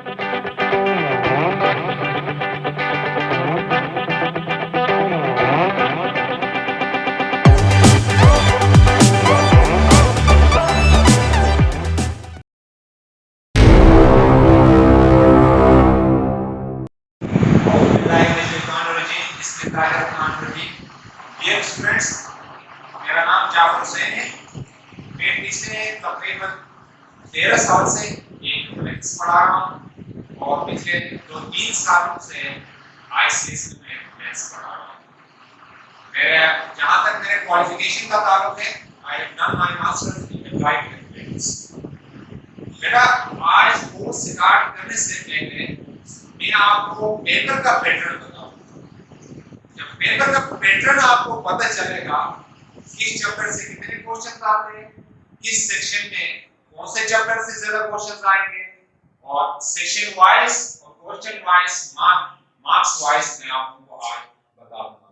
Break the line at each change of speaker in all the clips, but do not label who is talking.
Dear students, मेरा नाम जाफर हुसैन है। मैं पिछले तकरीबन 13 साल से मैथ्स पढ़ा रहा हूँ और पिछले 2-3 सालों से आईसीएसई में मैथ्स पढ़ा रहा हूँ। मेरा जहाँ तक मेरे क्वालिफिकेशन का ताल्लुक है, I have done my masters in applied mathematics. बेटा, आज कोर्स स्टार्ट करने से पहले मैं आपको पेपर का पैटर्न बताऊंगा। जब पेपर का पैटर्न आपको पता चलेगा किस चैप्टर से कितने क्वेश्चन आते हैं, किस सेक्शन में कौन से चैप्टर से ज्यादा क्वेश्चन आएंगे, और सेक्शन वाइज और क्वेश्चन वाइज मार्क्स वाइज मैं आपको आज बताऊंगा।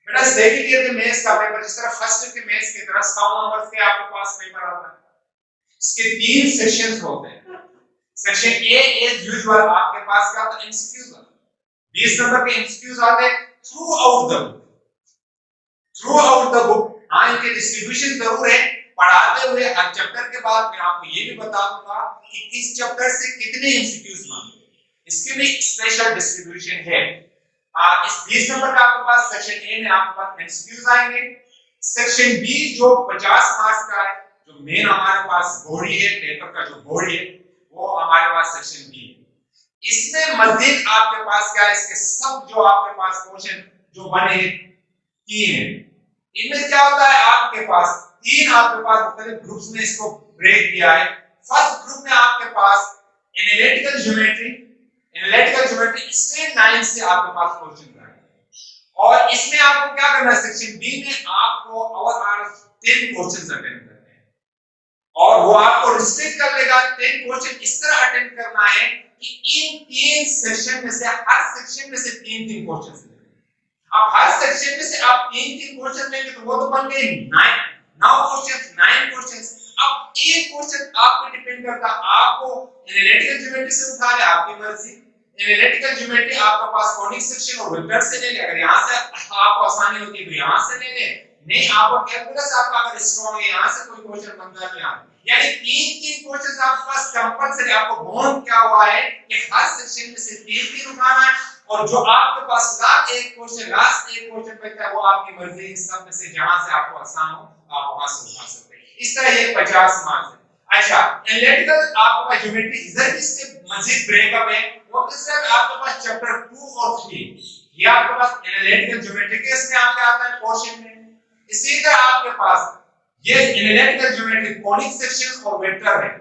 बेटा, सेकंड ईयर के मैथ्स का पेपर जिस तरह फर्स्ट ईयर के मैथ्स की तरह 100 नंबर के आपके पास पेपर आता है। इसके 3 सेक्शंस होते हैं। सेक्शन ए एज यूजुअल आपके पास का एमसीक्यूज आता है। 20 नंबर के एमसीक्यूज आते हैं थ्रू आउट द बुक। हाँ, इनके डिस्ट्रीब्यूशन जरूर है। पढ़ाते हुए हर चैप्टर के बाद मैं आपको ये भी बता दूंगा कि किस चैप्टर से कितने एमसीक्यूज मांगे। इसके भी स्पेशल डिस्ट्रीब्यूशन है। इस 20 नंबर का आपके पास सेक्शन ए में आपके पास एमसीक्यूज आएंगे। सेक्शन बी जो 50 मार्क्स का है, जो मेन हमारे पास बॉडी है, पेपर का जो बॉडी है, वो हमारे पास सेक्शन बी है। इसमें मजीद आपके पास क्या है, इसके सब जो आपके पास क्वेश्चन जो बने 3 है। इनमें क्या होता है, आपके पास 3 आपके पास मुख्तलिफ ग्रुप्स में इसको ब्रेक किया है। फर्स्ट ग्रुप में आपके पास एनालिटिकल ज्योमेट्री स्ट्रेट लाइन से आपके पास क्वेश्चन आएंगे, और इसमें आपको क्या करना है, सेक्शन बी में आपको ओवरऑल 10 क्वेश्चंस अटेंड करने हैं, और वो आपको रिस्ट्रिक्ट कर लेगा। 10 क्वेश्चन इस तरह अटेंड करना है कि इन 3 सेक्शन में से हर सेक्शन में से 3-3 क्वेश्चन लेंगे। अब हर सेक्शन में से आप 3-3 क्वेश्चन लेंगे तो वो तो बन गए 9 क्वेश्चन। अब एक क्वेश्चन आप पे डिपेंड करता है, आपको एनालिटिकल ज्योमेट्री से उठा ले, आपकी मर्जी। एनालिटिकल ज्योमेट्री आपके पास कॉनिक सेक्शन और वेक्टर से ले ले। अगर यहां से आपको आसानी होती है तो यहां से ले ले, नहीं आपको कैलकुलस आपका अगर स्ट्रांग है, यहां से कोई क्वेश्चन बनता है यहां। यानी 3-3 क्वेश्चंस आपके पास कंपलसरी। आपको बॉन्ड क्या हुआ है कि हर सेक्शन में से 3-3 उठाना है, और जो आपके पास लास्ट एक क्वेश्चन बचता है वो आपकी मर्जी। इस सब में से जहां से आपको आसान हो आप वहां से उठा सकते हैं। इस तरह ये 50 मार्क्स है। अच्छा, एनालिटिकल आपके पास ज्योमेट्री इधर इसके मजीद ब्रेकअप है, वो किसका आपके पास चैप्टर 2 और 3, ये आपके पास एनालिटिकल ज्योमेट्री के इसमें आपके आता है पोर्शन में। इसी तरह आपके पास ये एनालिटिकल ज्योमेट्री कॉनिक सेक्शन और वेक्टर है।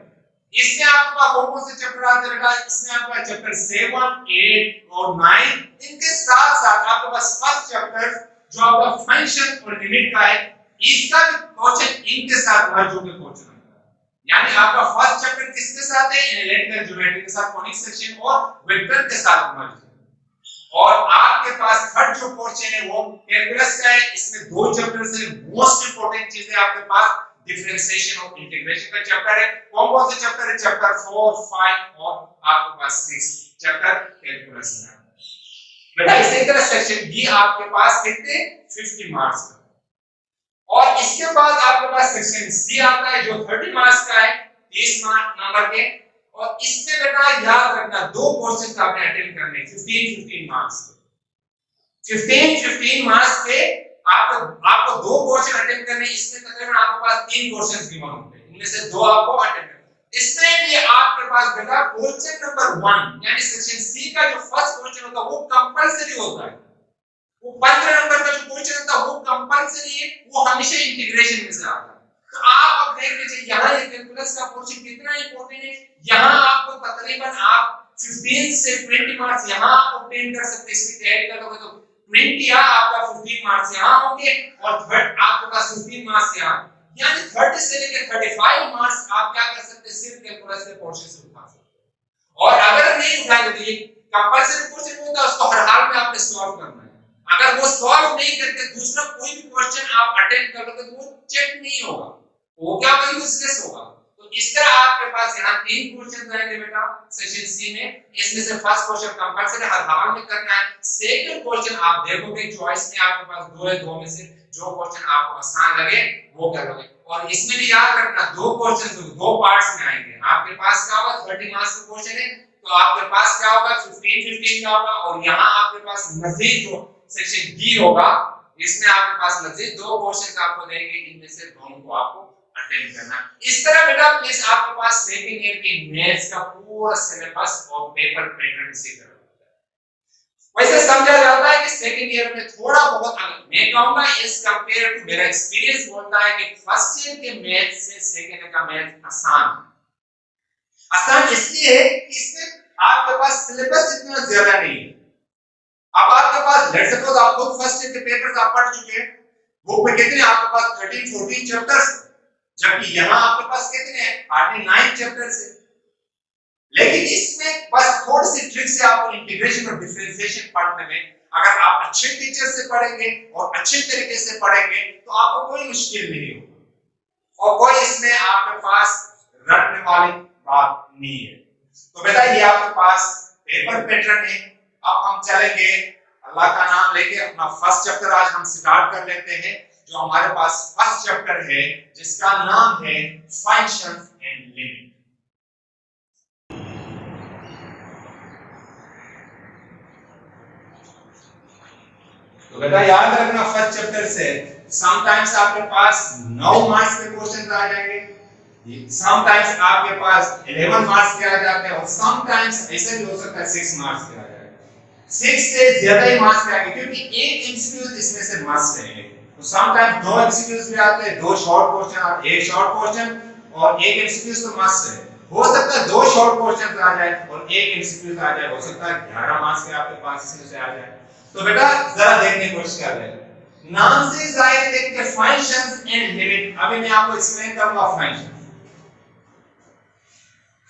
इसमें आपका कौन से चैप्टर आते रहेगा, इसमें आपका चैप्टर 7, 8 और 9। इनके साथ साथ आपके पास फर्स्ट चैप्टर जो आपका फंक्शन और लिमिट का है, इसका भी क्वेश्चन इनके साथ मर्ज होकर क्वेश्चन आता है। यानी आपका फर्स्ट चैप्टर किसके साथ है, एनालिटिकल ज्योमेट्री के साथ, कॉनिक सेक्शन और वेक्टर के साथ मर्ज है। और आपके पास थर्ड जो पोर्शन है वो कैलकुलस का है। इसमें 2 चैप्टर से मोस्ट इंपोर्टेंट चीज है आपके पास डिफरेंशिएशन और इंटीग्रेशन का चैप्टर है। कौन से चैप्टर है, चैप्टर 4, 5 और आपके पास 6 चैप्टर कैलकुलस में। बेटा, इसी तरह सेक्शन बी आपके पास कितने 50 मार्क्स का, और इसके बाद आपके पास सेक्शन सी आता है जो 30 मार्क्स का है, 30 नंबर के। और इसमें बेटा याद रखना 2 क्वेश्चन आपने अटेंड करने, 15 मार्क्स के। 15 मार्क्स के आपको 2 क्वेश्चन अटेंड करने। इसमें तकरीबन आपके पास 3 क्वेश्चंस गिवन होंगे, इनमें से 2 आपको अटेंड करने। इसमें भी आपके पास बेटा क्वेश्चन नंबर 1 यानी सेक्शन सी का जो फर्स्ट क्वेश्चन होता है वो कंपलसरी होता है। वो 15 नंबर का जो क्वेश्चन होता है वो कंपलसरी है, वो हमेशा इंटीग्रेशन में से आता है। तो आप अब देख लीजिए यहाँ ये कैलकुलस का क्वेश्चन कितना इंपॉर्टेंट है। यहाँ आपको तकरीबन आप 15 से 20 मार्क्स यहाँ आप ऑब्टेन कर सकते हैं। इसकी तैयारी करोगे तो 20 यहाँ आपका 15 मार्क्स यहाँ होंगे, और थर्ड आपके पास 15 मार्क्स यहाँ, यानी 30 से लेकर 35 मार्क्स आप क्या कर सकते हैं, सिर्फ कैलकुलस के पोर्शन से उठा सकते हैं। और अगर नहीं उठाएंगे तो ये कंपलसरी क्वेश्चन होता है, उसको हर हाल में आपने सॉल्व करना है। अगर वो सॉल्व नहीं करके दूसरा कोई भी क्वेश्चन आप अटेंड कर लोगे तो वो चेक नहीं होगा, वो क्या यूजलेस होगा। तो इस तरह आपके पास यहाँ 3 क्वेश्चन रहेंगे बेटा सेक्शन सी में। इसमें से फर्स्ट क्वेश्चन कंपलसरी हर हाल में करना है। सेकंड क्वेश्चन आप देखोगे चॉइस में आपके पास 2 है, 2 में से जो क्वेश्चन आपको आसान लगे वो करोगे। और इसमें भी याद रखना 2 क्वेश्चन 2 पार्ट्स में आएंगे। आपके पास क्या होगा 30 मार्क्स का क्वेश्चन है तो आपके पास क्या होगा 15 का होगा। और यहाँ आपके पास मजीद जो सेक्शन डी होगा इसमें आपके पास मजीद 2 क्वेश्चन आपको देंगे, इनमें से दोनों को आपको अटेंड करना। इस तरह बेटा प्लीज आपके पास सेकंड ईयर की मैथ्स का पूरा सिलेबस और पेपर पैटर्न इसी तरह होता है। वैसे समझा जाता है कि सेकंड ईयर में थोड़ा बहुत अलग, मैं कहूंगा इस कंपेयर टू मेरा एक्सपीरियंस बोलता है कि फर्स्ट ईयर के मैथ्स से सेकंड ईयर का मैथ्स आसान इसलिए है कि इसमें आपके पास सिलेबस इतना ज्यादा नहीं है। अब आपके पास लेट्स सपोज आप खुद फर्स्ट ईयर के पेपर्स आप पढ़ चुके हैं, बुक में कितने आपके पास 13-14 चैप्टर्स, जबकि यहाँ आपके पास कितने हैं 9 चैप्टर्स है। लेकिन इसमें बस थोड़ी सी ट्रिक से आपको इंटीग्रेशन और डिफरेंशिएशन पढ़ने में अगर आप अच्छे टीचर से पढ़ेंगे और अच्छे तरीके से पढ़ेंगे तो आपको कोई मुश्किल नहीं होगा और कोई इसमें आपके पास रटने वाली बात नहीं है। तो बेटा ये आपके पास पेपर पैटर्न है। अब हम चलेंगे अल्लाह का नाम लेके अपना फर्स्ट चैप्टर आज हम स्टार्ट कर लेते हैं। जो हमारे पास फर्स्ट चैप्टर है जिसका नाम है फंक्शंस एंड लिमिट। तो बेटा याद रखना फर्स्ट चैप्टर से समटाइम्स आपके पास 9 मार्क्स के क्वेश्चन आ जाएंगे, समटाइम्स आपके पास 11 मार्क्स के आ जाते हैं और समटाइम्स ऐसा भी हो सकता है 6 मार्क्स के आ जाएगा। 6 से ज्यादा ही मार्क्स के आएंगे क्योंकि एक एमसीक्यू इसमें से मस्ट है। तो समटाइम्स 2 एमसीक्यूज भी आते हैं, 2 शॉर्ट क्वेश्चन और 1 शॉर्ट क्वेश्चन और 1 एमसीक्यूज तो मस्ट है। हो सकता है 2 शॉर्ट क्वेश्चन आ जाए और 1 एमसीक्यूज आ जाए, हो सकता है 11 मार्क्स के आपके पास इसमें से आ जाए। तो बेटा जरा देखने की कोशिश कर रहे हैं। नाम से जाहिर है कि फंक्शंस एंड लिमिट। अभी मैं आपको एक्सप्लेन करूंगा फंक्शन।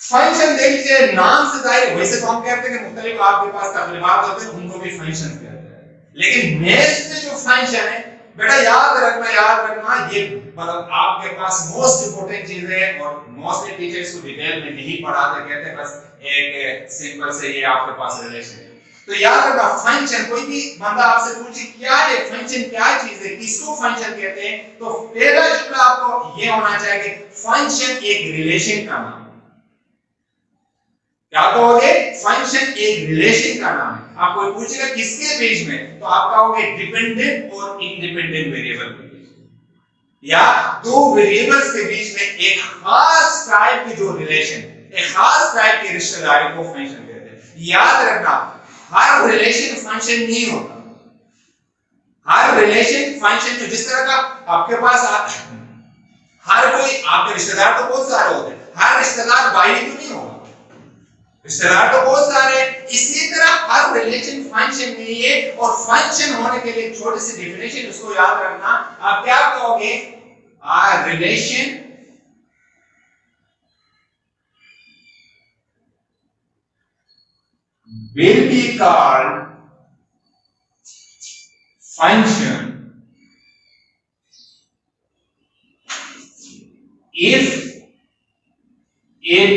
फंक्शन देख लीजिए, नाम से जाहिर वैसे तो हम कहते हैं कि मुख्तलिफ आपके पास तकरीबात होते हैं उनको भी फंक्शन कहते हैं, लेकिन मैथ्स में जो फंक्शन है बेटा याद रखना ये मतलब आपके पास मोस्ट इंपोर्टेंट चीज है और मोस्टली टीचर्स को डिटेल में नहीं पढ़ाते, कहते हैं बस एक सिंपल से ये आपके पास रिलेशन है। तो याद रखना फंक्शन, कोई भी बंदा आपसे पूछे क्या है फंक्शन, क्या चीज है, किसको फंक्शन कहते हैं, तो पहला जुमला आपको ये होना चाहिए कि फंक्शन एक रिलेशन का नाम है। क्या कहोगे? फंक्शन एक रिलेशन का नाम है। आप कोई पूछेगा किसके बीच में, तो आप कहोगे डिपेंडेंट और इंडिपेंडेंट वेरिएबल के बीच में, या 2 वेरिएबल्स के बीच में एक खास टाइप की जो रिलेशन, एक खास टाइप की रिश्तेदारी को फंक्शन कहते हैं। याद रखना हर रिलेशन फंक्शन नहीं होता। हर रिलेशन फंक्शन, तो जिस तरह का आपके पास हर कोई आपके रिश्तेदार तो बहुत सारे होते हैं, हर रिश्तेदार भाई तो नहीं होगा, रिश्तेदार तो बहुत सारे। इसी तरह हर रिलेशन फंक्शन नहीं है और फंक्शन होने के लिए छोटी सी डेफिनेशन उसको याद रखना। आप क्या कहोगे? आ relation will be called function if it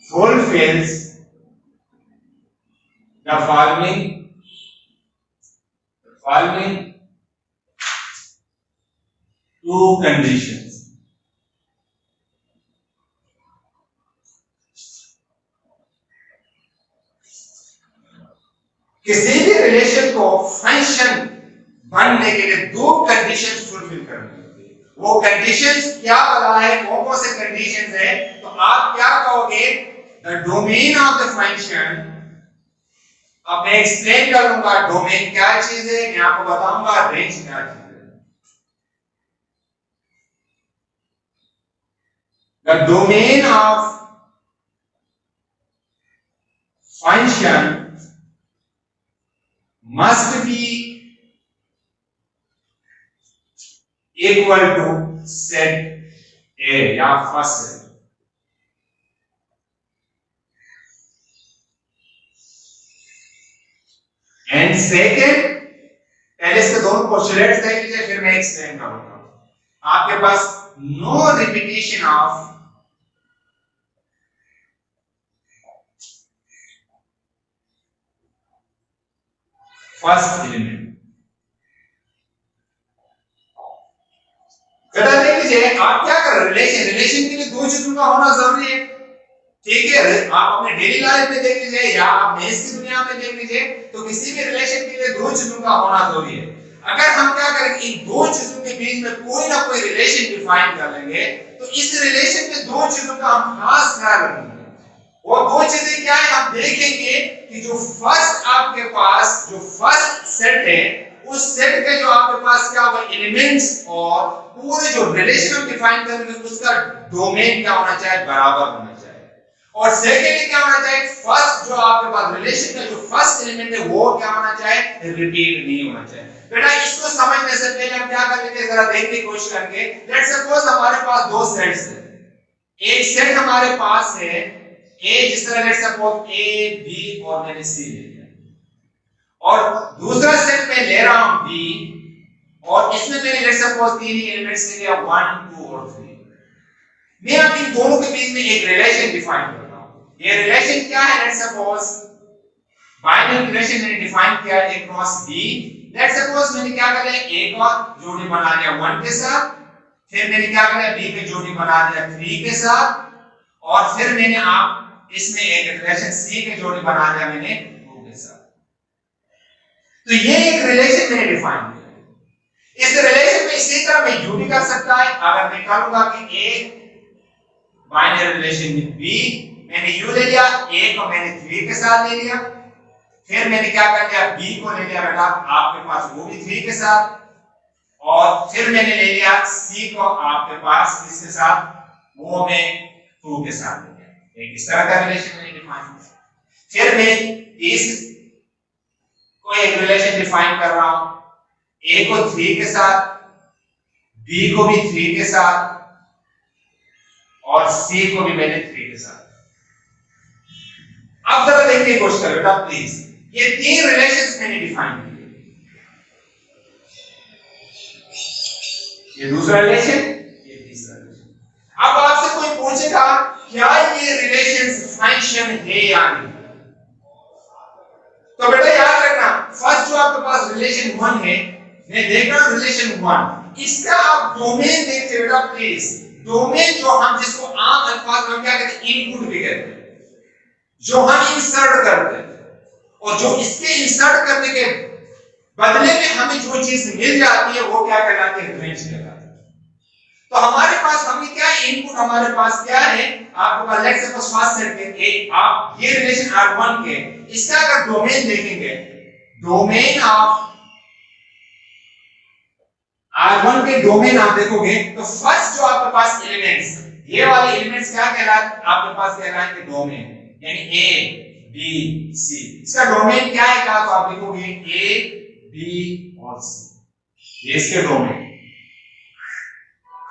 fulfills the following two conditions. किसी भी रिलेशन को फंक्शन बनने के लिए 2 कंडीशंस फुलफिल करनी होती है। वो कंडीशंस क्या बता है, कौन से कंडीशंस है, तो आप क्या कहोगे? The domain of the function. अब मैं एक्सप्लेन करूंगा डोमेन क्या चीज है, मैं आपको बताऊंगा रेंज क्या चीज है। The domain of function must be equal to set A या first set। एंड सेकेंड, पहले इसके दोनों पोस्टुलेट्स देख लीजिए फिर मैं एक्सप्लेन करूंगा। आपके पास no repetition of first element। बेटा देख लीजिए, आप क्या कर रहे हैं, रिलेशन के लिए दो चीजों का होना जरूरी है। ठीक है, आप अपने डेली लाइफ में देख लीजिए या आप मेस की दुनिया में देख लीजिए, तो किसी भी रिलेशन के लिए दो चीजों का होना जरूरी है। अगर हम क्या करेंगे, इन दो चीजों के बीच में कोई ना कोई रिलेशन डिफाइन कर लेंगे, तो इस रिलेशन में दो चीजों का हम खास ख्याल रखेंगे। वो दो चीजें क्या है, हम देखेंगे कि जो फर्स्ट आपके पास जो फर्स्ट सेट है, उस सेट के जो आपके पास क्या होगा एलिमेंट्स, और पूरे जो रिलेशन हम डिफाइन करेंगे उसका डोमेन क्या होना चाहिए, बराबर होना चाहिए। और सेकेंडली क्या होना चाहिए, फर्स्ट जो आपके पास रिलेशन का जो फर्स्ट एलिमेंट है वो क्या होना चाहिए, रिपीट नहीं होना चाहिए। बेटा इसको समझने से पहले हम क्या करेंगे, जरा देखने की कोशिश करेंगे। लेट्स सपोज हमारे पास दो सेट्स हैं। एक सेट हमारे पास है ए, जिस तरह लेट्स सपोज ए बी और मैंने सी ले लिया, और दूसरा सेट में ले रहा हूं बी, और इसमें मैंने लेट्स सपोज तीन ही एलिमेंट्स ले लिया 1 2 और 3। मैं अब इन दोनों के बीच में एक रिलेशन डिफाइन करता हूं। ये रिलेशन क्या है, लेट्स सपोज बाइनरी रिलेशन मैंने डिफाइन किया ए क्रॉस बी। लेट्स सपोज मैंने क्या कर लिया, ए का जोड़ी बना लिया 1 के साथ, फिर मैंने क्या कर लिया बी की जोड़ी बना लिया 3 के साथ, और फिर मैंने आप इसमें एक रिलेशन सी की जोड़ी बना लिया मैंने 2 के साथ। तो ये एक रिलेशन मैंने डिफाइन किया। इस रिलेशन में इसी तरह मैं यू भी कर सकता है। अगर मैं कहूंगा कि A binary relation with B, मैंने यू ले लिया, ए को मैंने 3 के साथ ले लिया, फिर मैंने क्या कर लिया बी को ले लिया बेटा आपके पास वो भी 3 के साथ, और फिर मैंने ले लिया सी को आपके पास किसके साथ, वो मैं 2 के साथ ले लिया। एक इस तरह का रिलेशन मैंने डिफाइन किया। फिर मैं इस को एक रिलेशन डिफाइन कर रहा हूं, ए को 3 के साथ, बी को भी 3 के साथ, और सी को भी मैंने 3 के साथ। अब जरा देखने की कोशिश करो बेटा प्लीज, ये तीन रिलेशंस मैंने डिफाइन किए। ये दूसरा रिलेशन, ये तीसरा रिलेशन। अब आपसे कोई पूछेगा क्या ये रिलेशंस फंक्शन है या नहीं, तो बेटा याद रखना, फर्स्ट जो आपके पास रिलेशन 1 है, मैं देख रहा हूं रिलेशन 1, इसका आप डोमेन देखते बेटा प्लीज। डोमेन जो हम जिसको आम अल्फाज में क्या कहते हैं, इनपुट भी कहते हैं, जो हम इंसर्ट करते हैं, और जो इसके इंसर्ट करने के बदले में हमें जो चीज मिल जाती है वो क्या कहलाती है, रेंज कहलाती है। तो हमारे पास हमें क्या इनपुट, हमारे पास क्या है, आपके पास लेट्स सपोज फर्स्ट सेट में ए, आप ये रिलेशन R1 के, इसका अगर डोमेन देखेंगे, डोमेन ऑफ R1 के डोमेन आप देखोगे, तो फर्स्ट जो आपके पास एलिमेंट्स, ये वाले एलिमेंट्स क्या कहलाते, आपके पास कहलाएंगे डोमेन, यानी ए बी सी। इसका डोमेन क्या है, क्या तो आप देखोगे ए बी और सी, ये इसके डोमेन।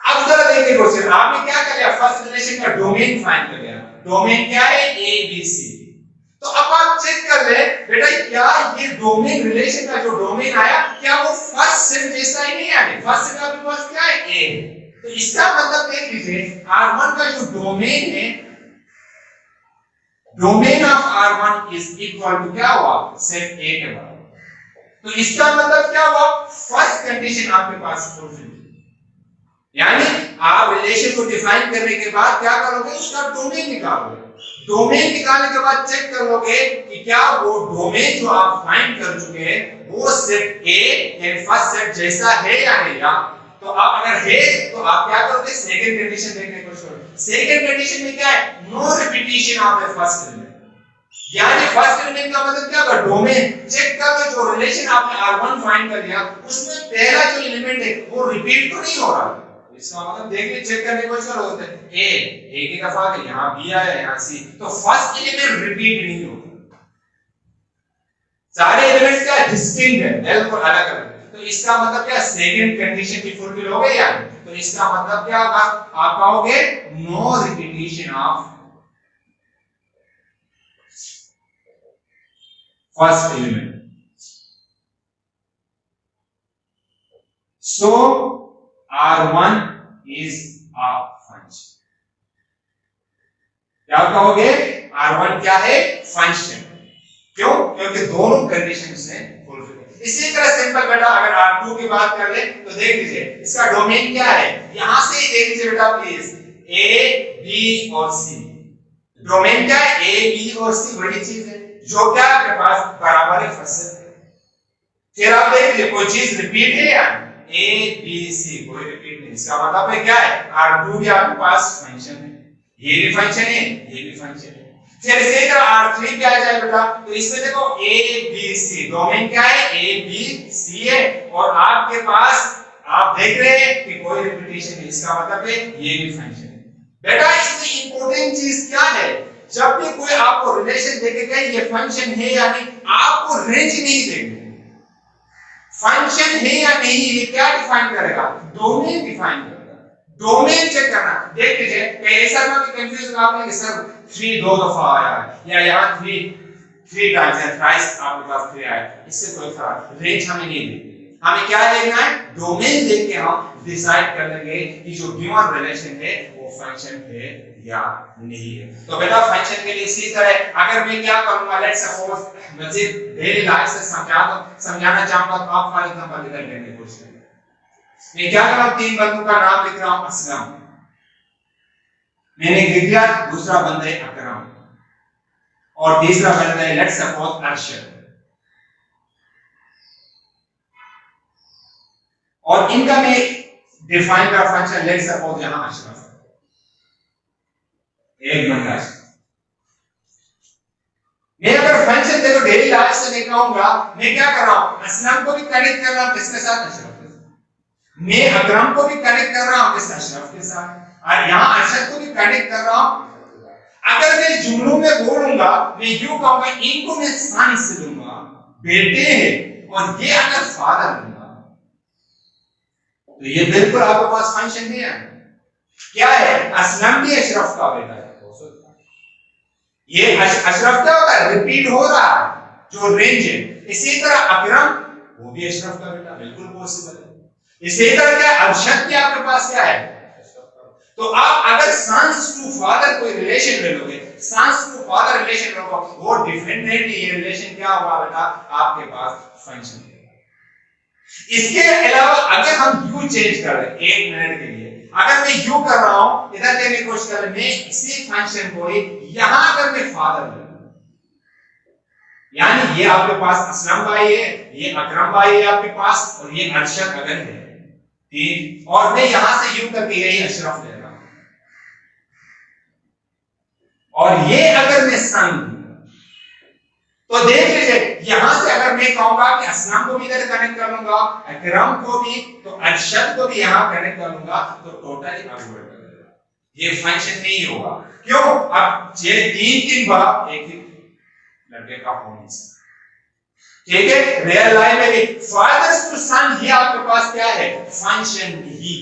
अब जरा देखिए क्वेश्चन, आपने क्या कर लिया, फर्स्ट रिलेशन का डोमेन फाइंड कर लिया। डोमेन क्या है, ए बी सी। तो अब आप चेक कर ले बेटा, क्या ये डोमेन रिलेशन का जो डोमेन आया, क्या वो फर्स्ट सेट जैसा ही नहीं आया। फर्स्ट सेट आपके पास क्या है, ए, तो इसका मतलब देख लीजिए R1 का जो डोमेन है, domain of R1 is equal to क्या हुआ, सेट ए के बराबर। तो इसका मतलब क्या हुआ, फर्स्ट कंडीशन आपके पास फुलफिल। यानी आप रिलेशन को डिफाइन करने के बाद क्या करोगे, उसका डोमेन निकालोगे। डोमेन निकालने के बाद चेक कर लोगे कि क्या वो डोमेन जो आप फाइंड कर चुके हैं वो सेट ए यानी फर्स्ट सेट जैसा है या नहीं। तो आप अगर है तो आप क्या करोगे, सेकंड कंडीशन देखने की कोशिश करोगे। सेकंड कंडीशन में क्या है, no repetition of the first element. यानी फर्स्ट एलिमेंट का मतलब क्या होगा, डोमेन। चेक करो जो रिलेशन आपने R1 फाइंड कर लिया उसमें पहला जो एलिमेंट है वो रिपीट तो नहीं हो रहा। इसका मतलब देखिए, चेक करने की कोशिश करो, ए एक ही दफा के यहां बी आया यहां सी, तो फर्स्ट एलिमेंट रिपीट नहीं होगा। सारे एलिमेंट्स क्या डिस्टिंक्ट है, बिल्कुल अलग अलग। तो इसका मतलब क्या, सेकंड कंडीशन की फुलफिल हो गई यार। तो इसका मतलब क्या होगा, आप कहोगे no repetition of first element. So R1 is function. क्या कहोगे? R1 क्या है? फंक्शन। क्यों? क्योंकि दोनों कंडीशन से फुलफिल है। इसी तरह सिंपल बेटा अगर R2 की बात कर ले तो देख लीजिए इसका डोमेन क्या है, यहां से ही देख लीजिए बेटा प्लीज, A, B और C। डोमेन क्या है? A, B और C, बड़ी चीज है जो क्या आपके पास बराबर है फंक्शन है। फिर आप देख लीजिए कोई चीज रिपीट है या A, B, C कोई रिपीट नहीं, इसका मतलब है क्या है? R2 भी आपके पास फंक्शन है, ये भी फंक्शन है, ये भी फंक्शन है। फिर इसी तरह R3 क्या आ जाए बेटा, तो इसमें देखो A, B, C डोमेन क्या है? A, B, C है और आपके पास आप देख रहे हैं कि कोई रिपीटेशन नहीं, इसका मतलब है ये भी फंक्शन है। बेटा इसमें इंपॉर्टेंट चीज क्या है, जब भी कोई आपको रिलेशन देखेगा ये फंक्शन है या नहीं, आपको रेंज नहीं देंगे, फंक्शन है या नहीं ये क्या डिफाइन करेगा? डोमेन डिफाइन करेगा। डोमेन चेक करना, देख लीजिए ऐसा ना कि कंफ्यूज ना हो कि सर 3 दो दफा आया है या यहाँ 3 टाइम्स या थ्राइस आपके पास 3 आया, इससे कोई फर्क, रेंज हमें नहीं देखनी, हमें क्या देखना है? डोमेन देख के हम डिसाइड कर लेंगे कि जो गिवन रिलेशन है वो फंक्शन है या नहीं है। तो बेटा फंक्शन के लिए इसी तरह अगर मैं क्या करूंगा, लेट्स सपोज मजीद डेली लाइफ से समझाना चाहूंगा तो आप फॉर एग्जांपल लिख लेने की कोशिश करें। मैं क्या कर रहा हूं, 3 बंदों का नाम लिख रहा हूं, असलम मैंने लिख दिया, दूसरा बंदा है अकरम और तीसरा बंदा है लेट्स सपोज अरशद, और इनका मैं डिफाइन का फंक्शन लेट्स सपोज यहां अशरफ, एक बंदा। मैं अगर फंक्शन देखो डेली लाइफ से लेकर आऊंगा, मैं क्या कर रहा हूं, असलम को भी कनेक्ट कर रहा हूं किसके साथ? अशरफ के साथ। मैं अकरम को भी कनेक्ट कर रहा हूं किस? अशरफ के साथ, और यहां अरशद को भी कनेक्ट कर रहा हूं। अगर मैं जुमलों में बोलूंगा मैं यूं कहूंगा, इनको मैं सन से लूंगा, बेटे हैं, और ये अगर फादर लूंगा तो ये बिल्कुल आपके पास फंक्शन नहीं है। क्या है? असलम भी अशरफ का बेटा है, ये अशरफ क्या होता है? रिपीट हो रहा है जो रेंज है। इसी तरह अकरम वो भी अशरफ का बेटा, बिल्कुल पॉसिबल है। इसी तरह क्या अरशद भी आपके पास क्या है? तो आप अगर सन्स टू फादर कोई रिलेशन ले लोगे, सन्स टू फादर रिलेशन लोगे, वो डिफरेंटली ये रिलेशन क्या होगा बेटा? आपके पास फंक्शन। इसके अलावा अगर हम यू चेंज कर रहे 1 मिनट के लिए, अगर मैं यू कर रहा हूं, इधर लेने की कोशिश कर रहा हूं, मैं इसी फंक्शन को यहां अगर मैं फादर ले, यानी ये आपके पास असलम भाई है, ये अकरम भाई है आपके पास, और ये अरशद अगर है, ठीक, और मैं यहां से यू करके यही अशरफ ले रहा हूं, और ये अगर मैं सन, तो देख लीजिए यहां से अगर मैं कहूंगा कि असलम को भी इधर कनेक्ट कर लूंगा, अकरम को भी, तो अरशद को भी यहां कनेक्ट कर लूंगा, तो टोटली अवॉइड कर देगा, ये फंक्शन नहीं होगा। क्यों? अब ये 3 बार एक ही लड़के का हो नहीं सकता, ठीक है? रियल लाइफ में भी फादर्स टू सन ये आपके पास क्या है? फंक्शन ही,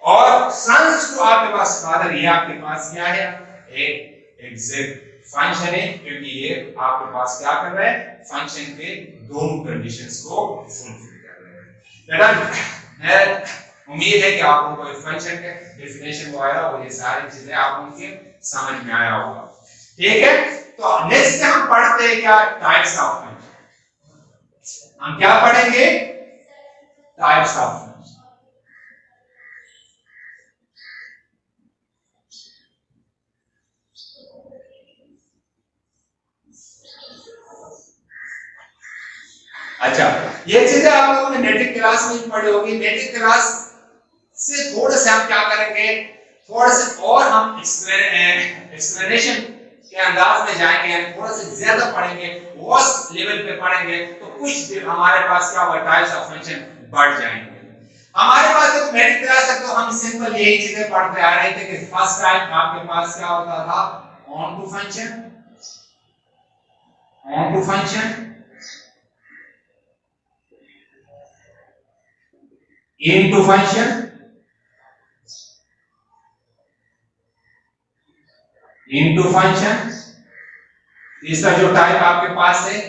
और सन्स टू आपके पास फादर ये आपके पास क्या है? एक एग्जैक्ट फंक्शन है, क्योंकि ये आपके पास क्या कर रहा है? फंक्शन के दोनों कंडीशंस को फुलफिल कर रहे हैं। बेटा उम्मीद है कि आपको कोई फंक्शन के डेफिनेशन को आया और ये सारी चीजें आपको समझ में आया होगा, ठीक है? तो नेक्स्ट हम पढ़ते हैं क्या? Types of function. हम क्या पढ़ेंगे? Types of function. अच्छा, ये चीजें आप लोगों ने मैट्रिक क्लास में पढ़ी होगी। मैट्रिक क्लास से थोड़ा सा हम क्या करेंगे, थोड़ा सा और हम एक्सप्लेनेशन के अंदाज में जाएंगे, यानी थोड़ा सा ज्यादा पढ़ेंगे, उस लेवल पे पढ़ेंगे, तो कुछ हमारे पास क्या होगा? टाइप्स ऑफ फंक्शन बढ़ जाएंगे। हमारे पास तो मैट्रिक क्लास तक तो हम सिंपल यही चीजें पढ़ते आ रहे थे कि फर्स्ट टाइम आपके पास क्या होता था? Onto function, onto function, into function, into function। इसका जो टाइप आपके पास है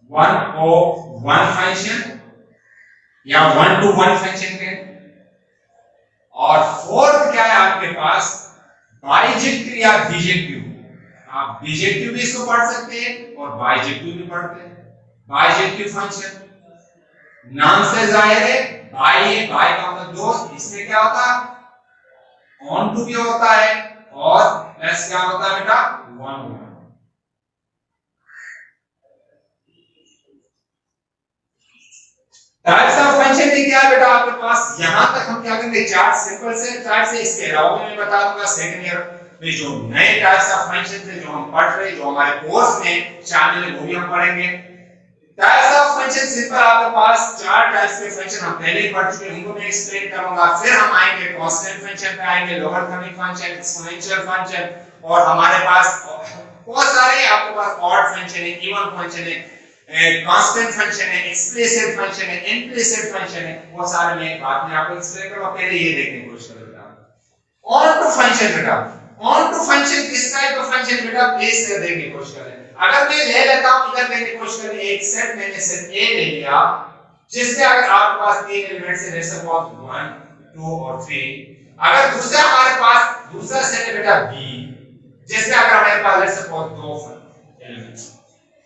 1 फंक्शन या 1 to 1 फंक्शन के, और फोर्थ क्या है आपके पास, बाइजेक्टिव या बीजेक्टिव। आप बीजेक्टिव भी इसको पढ़ सकते हैं और बाइजेक्टिव भी पढ़ते हैं। बाइजेक्टिव फंक्शन नाम से जाहिर है, बाई है, बाई का मतलब दोस्त, इसमें क्या होता है, ऑन टू भी होता है और प्लस क्या होता है बेटा, वन। टाइप्स ऑफ फंक्शन में क्या है बेटा आपके पास, यहां तक हम क्या करेंगे, चार्ट सिंपल से चार्ट से, इसके अलावा मैं बता दूंगा सेकंड ईयर में जो नए टाइप्स ऑफ फंक्शन थे जो हम पढ़ रहे, जो हमारे कोर्स में शामिल है, वो भी हम पढ़ेंगे। टाइप्स ऑफ फंक्शन सिंपल आपके पास चार टाइप्स के फंक्शन हम पहले ही पढ़ चुके हैं, उनको मैं एक्सप्लेन करूंगा। फिर हम आएंगे कांस्टेंट फंक्शन पे आएंगे, लोगरिथमिक फंक्शन, एक्सपोनेंशियल फंक्शन, और हमारे पास बहुत सारे आपके पास ऑड फंक्शन है, इवन फंक्शन है, कांस्टेंट फंक्शन है, एक्सप्लिसिट फंक्शन है, इम्प्लिसिट फंक्शन है, वो सारे मैं बाद में आपको एक्सप्लेन करूंगा। पहले ये देखने की कोशिश करो ऑन टू फंक्शन बेटा। ऑन टू फंक्शन किस टाइप का फंक्शन बेटा, प्लीज से देखने की कोशिश करें। अगर मैं ले लेता हूं, इधर देखने की कोशिश करें, एक सेट मैंने सेट ए ले लिया जिसमें अगर आपके पास तीन एलिमेंट्स है, जैसे 1 2 और 3। अगर दूसरा हमारे पास दूसरा सेट है बेटा बी, जिसमें अगर हमारे पास जैसे 2 एलिमेंट्स।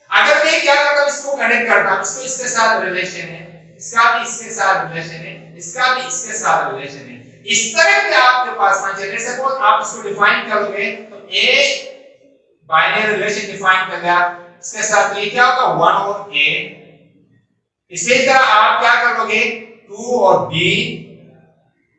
अगर मैं क्या करता हूं, इसको कनेक्ट करता हूं, इसको इसके साथ रिलेशन है, इसका भी इसके साथ रिलेशन है, इसका भी इसके साथ रिलेशन है, इस तरह के आपके पास फंक्शन है। सपोज आप इसको डिफाइन करोगे तो ए बाइनरी रिलेशन डिफाइन कर लिया, इसके साथ ये क्या होगा 1 और a। इसी तरह आप क्या करोगे 2 और b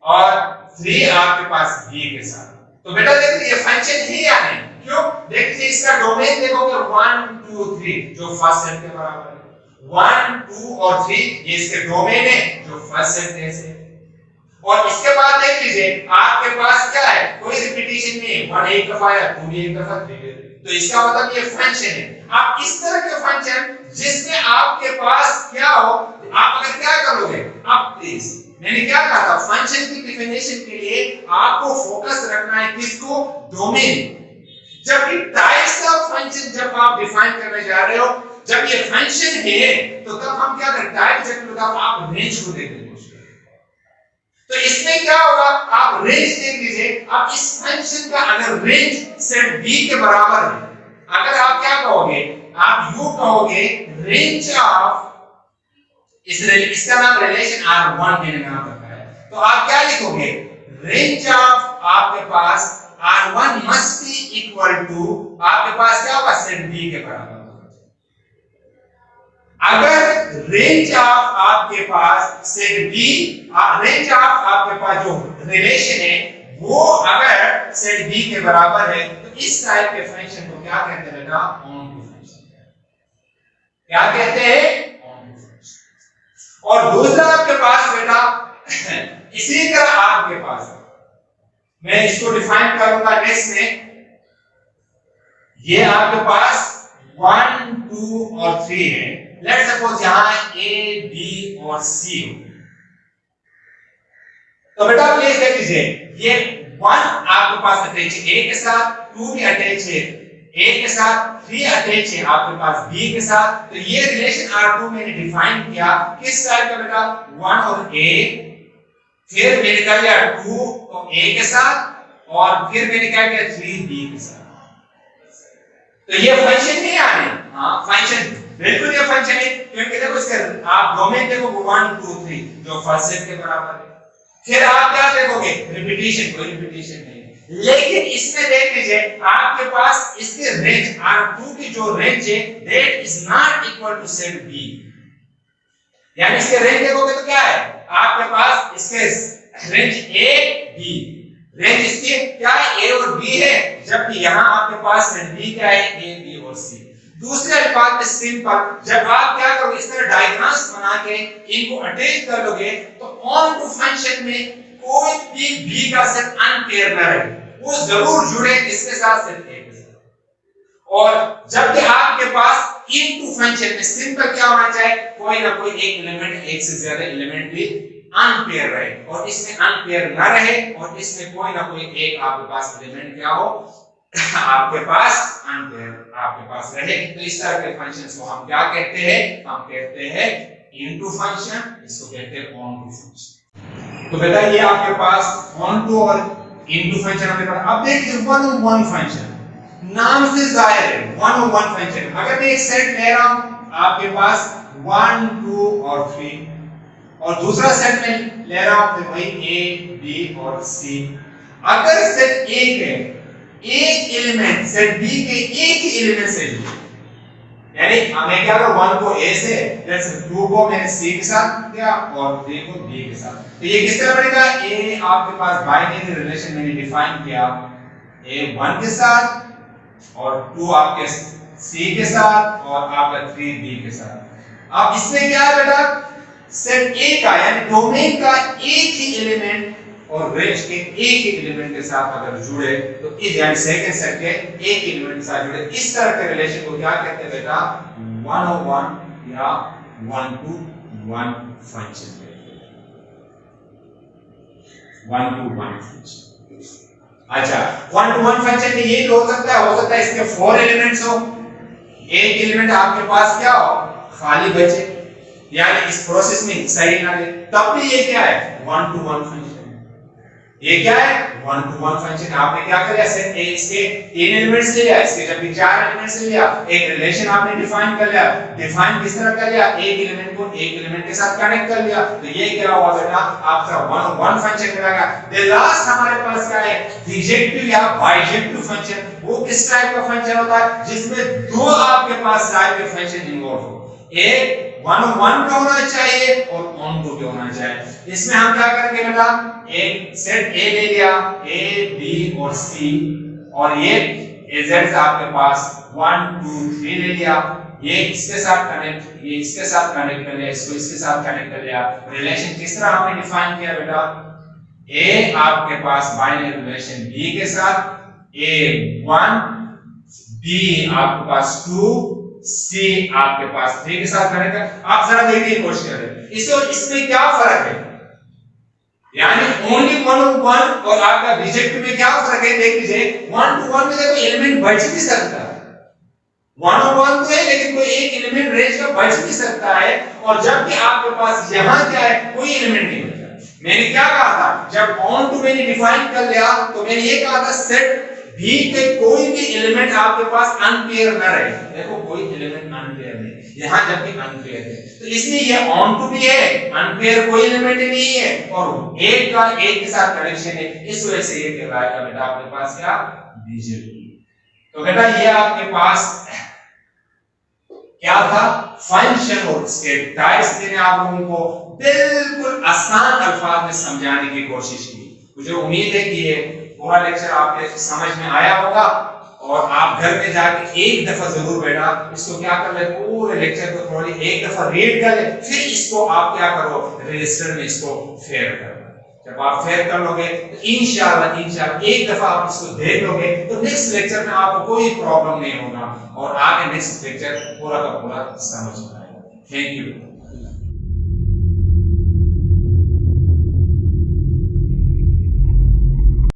और 3 आपके पास b के साथ। तो बेटा देखिए ये फंक्शन है या नहीं, क्यों, देखिए इसका डोमेन देखोगे 1 2 3 जो फर्स्ट सेट के बराबर है, 1 2 और 3 ये इसके डोमेन है जो फर्स्ट सेट है से। और इसके बाद देख लीजिए आपके पास क्या है, कोई रिपीटिशन नहीं है, 1 एक दफा या 2 भी एक दफा, 3 भी, तो इसका मतलब ये फंक्शन है। आप इस तरह के फंक्शन जिसमें आपके पास क्या हो, आप अगर क्या करोगे, आप प्लीज, मैंने क्या कहा था, फंक्शन की डेफिनेशन के लिए आपको फोकस रखना है किसको, डोमेन। जब ये टाइप्स ऑफ फंक्शन जब आप डिफाइन करने जा रहे हो, जब ये फंक्शन है तो तब हम क्या करें, टाइप जब मतलब आप रेंज को देखने की कोशिश करें। तो इसमें क्या होगा, आप रेंज देख लीजिए, आप इस फंक्शन का अगर रेंज सेट b के बराबर है, अगर आप क्या कहोगे, आप यू कहोगे रेंज ऑफ, इसका नाम रिलेशन R1 मैंने नाम रखा है, तो आप क्या लिखोगे, रेंज ऑफ आपके पास R1 must be equal to, आपके पास क्या होगा, सेट b के बराबर। अगर रेंज ऑफ आपके पास सेट b, रेंज ऑफ आपके पास जो रिलेशन है वो अगर सेट b के बराबर है, तो इस टाइप के फंक्शन को क्या कहते हैं बेटा, ऑन टू फंक्शन। क्या कहते हैं, ऑन टू फंक्शन। और दूसरा आपके पास बेटा इसी तरह आपके पास, मैं इसको डिफाइन करूंगा नेक्स्ट में, ये आपके पास 1 2 और 3 है। लेट्स सपोज यहां A B और C हो, तो बेटा प्लीज देख लीजिए, ये 1 आपके पास अटैच है A के साथ, 2 भी अटैच है A के साथ, 3 अटैच है आपके पास B के साथ। तो ये रिलेशन R2 मैंने डिफाइन किया किस टाइप का बेटा, 1 और A, फिर मैंने क्या किया 2 तो A के साथ, और फिर मैंने क्या किया 3 B के साथ। तो ये फंक्शन नहीं आ रहे, हाँ फंक्शन, बिल्कुल ये फंक्शन है, क्योंकि देखो इसके आप डोमेन देखो 1 2 3 जो फर्स्ट सेट के बराबर है। फिर आप क्या देखोगे, रिपीटिशन, कोई रिपीटिशन नहीं, लेकिन इसमें देख लीजिए आपके पास इसके रेंज R2 की जो रेंज है that is not equal to set B, यानी इसके रेंज देखोगे तो क्या है, आपके पास इसके रेंज A B, रेंज इसकी क्या है, A और B है, जबकि यहां आपके पास रेंज B क्या है, A B और C। दूसरे अल्फाज में सिंपल, जब आप क्या करोगे, इस तरह डायग्राम्स बना के इनको अटैच कर लोगे, तो ऑन टू फंक्शन में कोई भी B का सेट अनपेयर न रहे, वो जरूर जुड़े इसके साथ सेट A के साथ। और जबकि आपके पास इनटू फंक्शन में सिंपल क्या होना चाहिए, कोई ना कोई एक एलिमेंट, एक से ज्यादा एलिमेंट भी अनपेयर रहे, और इसमें अनपेयर ना रहे, और इसमें कोई ना कोई एक आपके पास एलिमेंट क्या हो, आपके पास अनपेयर आपके पास रहे। तो इस तरह के फंक्शंस को हम क्या कहते हैं, हम कहते हैं इनटू फंक्शन, इसको कहते हैं ऑन टू फंक्शन। तो बेटा ये आपके पास ऑन टू और इनटू फंक्शन हमने पढ़ा। अब देखिए वन ऑन वन फंक्शन, नाम से जाहिर है वन ऑन वन फंक्शन। अगर मैं एक सेट ले रहा हूं आपके पास 1 2 और 3 और दूसरा सेट में ले रहा हूं तो भाई A B और C। अगर सेट A के एक एलिमेंट सेट B के एक ही एलिमेंट से जुड़े, यानी हमें क्या करो 1 को A से, जैसे 2 को मैंने C के साथ दिया और 3 को B के साथ, तो ये किस तरह बनेगा? A आपके पास बाइनरी रिलेशन मैंने डिफाइन किया A 1 के साथ और 2 आपके C के साथ और आपका 3 B के साथ। अब इसमें क्या है बेटा, सेट A का यानी डोमेन का एक ही एलिमेंट और रेंज के एक ही एलिमेंट के साथ अगर जुड़े तो इस यानी सेकंड सेट के एक एलिमेंट के साथ जुड़े, इस तरह के रिलेशन को क्या कहते हैं बेटा? 101 या 1 to 1 फंक्शन। 1 to 1 function. अच्छा, 1 to 1 फंक्शन में ये हो सकता है इसके 4 एलिमेंट्स हो, एक एलिमेंट आपके पास क्या हो खाली बचे, यानी इस प्रोसेस में हिस्सा ही ना ले, तब भी ये क्या है 1 to 1 फंक्शन। ये क्या है 1 to 1 फंक्शन। आपने क्या किया, सेट A इसके 3 एलिमेंट्स ले लिया, इसके जब भी 4 एलिमेंट्स ले लिया, एक रिलेशन आपने डिफाइन कर लिया। डिफाइन किस तरह कर लिया? एक एलिमेंट को एक एलिमेंट के साथ कनेक्ट कर लिया, तो ये क्या हुआ बेटा आपका 1 on 1 फंक्शन बनेगा। द लास्ट हमारे पास क्या है बीजेक्टिव या बाइजेक्टिव फंक्शन। वो किस टाइप का फंक्शन होता है जिसमें दो आपके पास टाइप के फंक्शन इन्वॉल्व हो, एक 1 on 1 पे होना चाहिए और ऑन टू पे होना चाहिए। इसमें हम क्या करेंगे बेटा, एक सेट A ले लिया A B और C और ये AZ आपके पास 1 2 3 ले लिया, ये इसके साथ कनेक्ट, ये इसके साथ कनेक्ट कर लिया, इसको इसके साथ कनेक्ट कर लिया। रिलेशन किस तरह हमने डिफाइन किया बेटा, A आपके पास बाइनरी रिलेशन B के साथ A1 B आपके पास 2 C आपके पास 3 के साथ कनेक्ट कर। आप जरा देखिए कोशिश करें इसमें क्या फर्क है, यानी ओनली 1 on 1 और आपका बीजेक्टिव में क्या फर्क है देख लीजिए। 1 to 1 में देखो एलिमेंट बच भी सकता है, 1 on 1 तो है लेकिन कोई एक एलिमेंट रेंज का बच भी सकता है, और जबकि आपके पास यहां क्या है कोई एलिमेंट नहीं बचा। मैंने क्या कहा था, जब ऑन टू मैंने डिफाइन कर लिया तो मैंने ये कहा था सेट B के कोई भी एलिमेंट आपके पास अनपेयर न रहे। देखो कोई एलिमेंट अनपेयर नहीं, यहां जबकि अनपेयर है, तो इसलिए ये ऑन टू भी है, अनपेयर कोई एलिमेंट नहीं है और एक का एक के साथ कनेक्शन है, इस वजह से ये कहलाएगा बेटा आपके पास क्या बीजेक्टिव। तो बेटा ये आपके पास क्या था फंक्शन और इसके टाइप्स मैंने आप लोगों को बिल्कुल आसान अल्फाज में समझाने की कोशिश की। मुझे उम्मीद है कि ये पूरा लेक्चर आपके समझ में आया होगा और आप घर में जाके एक दफा जरूर बेटा इसको क्या कर ले, पूरे लेक्चर को थोड़ी एक दफा रीड कर ले, फिर इसको आप क्या करो रजिस्टर में इसको फेयर कर। जब आप फेयर कर लोगे तो इंशाल्लाह एक दफा आप इसको देख लोगे तो नेक्स्ट लेक्चर में आपको कोई प्रॉब्लम नहीं होगा और आगे नेक्स्ट लेक्चर पूरा का पूरा समझ में आएगा। Thank you.